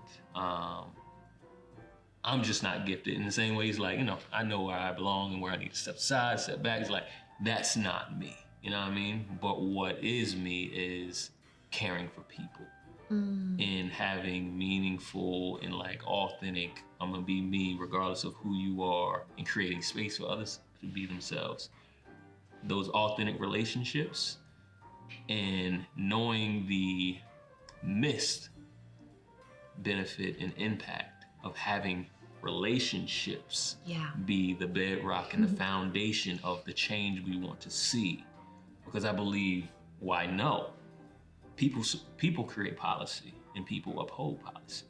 I'm just not gifted in the same way. It's like, you know, I know where I belong and where I need to step aside, step back. It's like, that's not me, you know what I mean? But what is me is caring for people and having meaningful and like authentic, I'm gonna be me regardless of who you are, and creating space for others to be themselves. those authentic relationships and knowing the missed benefit and impact of having relationships be the bedrock and the foundation of the change we want to see. Because I believe, why no? People create policy and people uphold policy,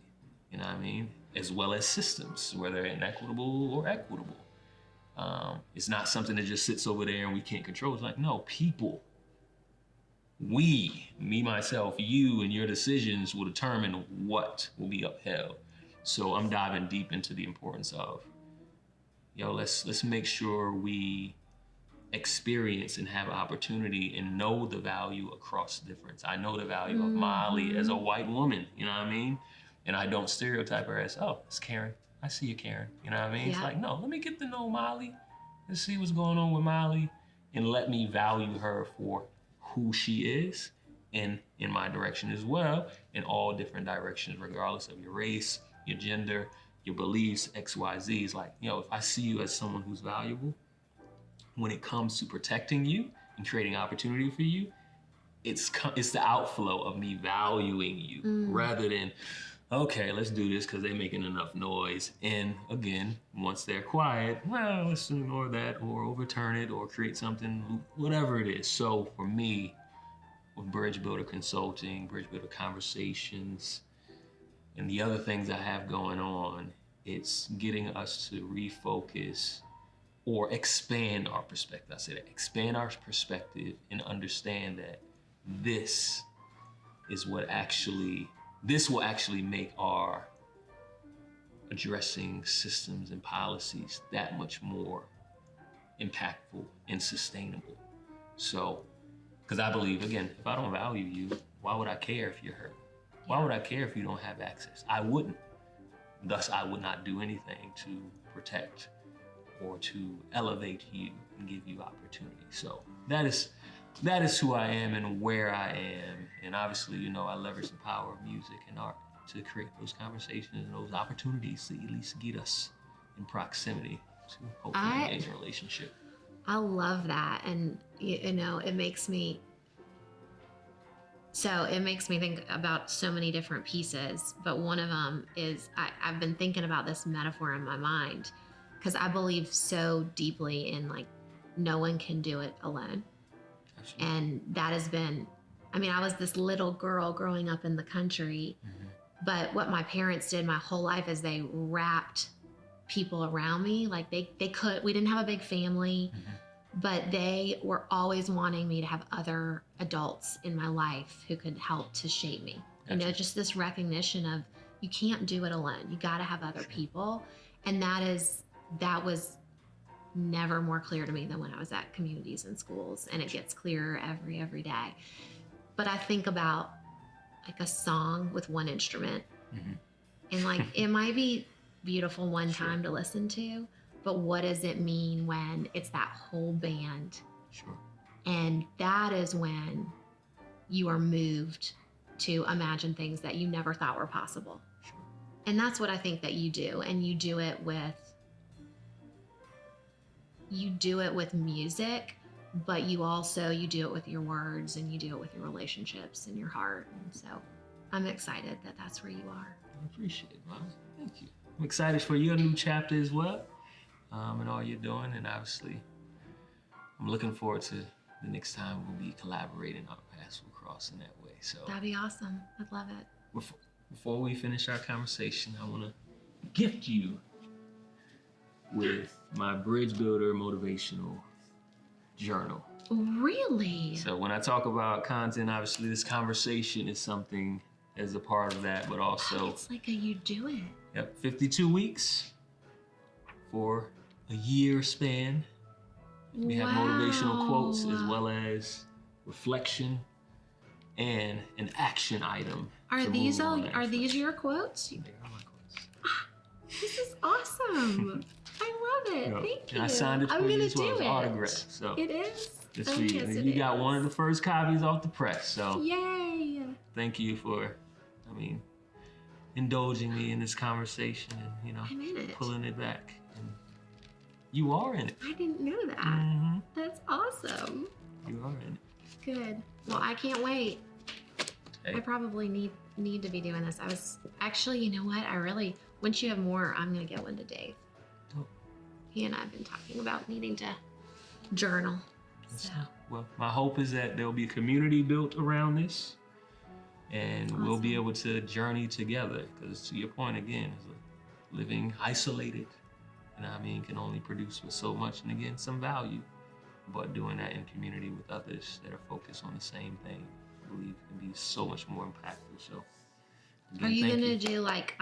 you know what I mean? As well as systems, whether inequitable or equitable. It's not something that just sits over there and we can't control. It's like, no, people, we, me, myself, you, and your decisions will determine what will be upheld. So I'm diving deep into the importance of, let's make sure we experience and have opportunity and know the value across difference. I know the value of Molly as a white woman, you know what I mean? And I don't stereotype her as, oh, it's Karen. I see you, Karen. You know what I mean? It's like, no, let me get to know Molly. Let's see what's going on with Molly and let me value her for who she is and in my direction as well, in all different directions, regardless of your race, your gender, your beliefs, X, Y, Z. It's like, if I see you as someone who's valuable, when it comes to protecting you and creating opportunity for you, it's the outflow of me valuing you rather than, okay, let's do this because they're making enough noise. And again, once they're quiet, well, let's ignore that or overturn it or create something, whatever it is. So for me, with Bridge Builder Consulting, Bridge Builder Conversations, and the other things I have going on, it's getting us to refocus or expand our perspective. I say that, expand our perspective and understand that this will actually make our addressing systems and policies that much more impactful and sustainable. So, because I believe, again, if I don't value you, why would I care if you're hurt? Why would I care if you don't have access? I wouldn't. Thus, I would not do anything to protect or to elevate you and give you opportunity. So that is who I am and where I am. And obviously, I leverage the power of music and art to create those conversations and those opportunities to at least get us in proximity to hopefully engage in a relationship. I love that. And, it makes me think about so many different pieces. But one of them is I've been thinking about this metaphor in my mind because I believe so deeply in no one can do it alone. Absolutely. And that has been, I was this little girl growing up in the country, but what my parents did my whole life is they wrapped people around me. We didn't have a big family, but they were always wanting me to have other adults in my life who could help to shape me. Absolutely. Just this recognition of you can't do it alone. You got to have other people. And that was never more clear to me than when I was at communities and schools, and it gets clearer every day. But I think about a song with one instrument, and it might be beautiful one time to listen to, but what does it mean when it's that whole band? Sure. And that is when you are moved to imagine things that you never thought were possible. Sure. And that's what I think that you do, and you do it with music, but you do it with your words, and you do it with your relationships and your heart. And so I'm excited that that's where you are. I appreciate it, Mom. Thank you. I'm excited for your new chapter as well, and all you're doing. And obviously, I'm looking forward to the next time we'll be collaborating. Our paths will cross in that way. So that'd be awesome. I'd love it. Before we finish our conversation, I want to gift you with my Bridge Builder Motivational Journal. Really? So when I talk about content, obviously this conversation is something as a part of that, but also... It's like you do it. Yep, 52 weeks for a year span. We have motivational quotes as well as reflection and an action item. Are these your quotes? They are my quotes. This is awesome. I love it. Thank you. And I signed it for you as well as autograph. So it is. It's for you. Yes, you got one of the first copies off the press. So yay. Thank you for, indulging me in this conversation and, pulling it back You are in it. I didn't know that. Mm-hmm. That's awesome. You are in it. Good. Well, I can't wait. Hey. I probably need to be doing this. I was actually, you know what? Once you have more, I'm gonna get one to Dave. Oh. He and I have been talking about needing to journal. So. Well, my hope is that there'll be a community built around this, and we'll be able to journey together. Because to your point again, is living isolated, and I mean, can only produce with so much, and again, some value. But doing that in community with others that are focused on the same thing, I believe can be so much more impactful. So, again, are you gonna do like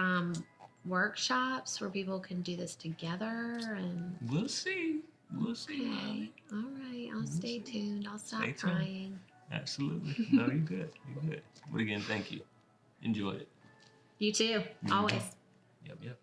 workshops where people can do this together? And we'll see. We'll see. Okay. All right. I'll stay tuned. I'll stop crying. Absolutely. No, you're good. You're good. But again, thank you. Enjoyed it. You too. Always. Yep.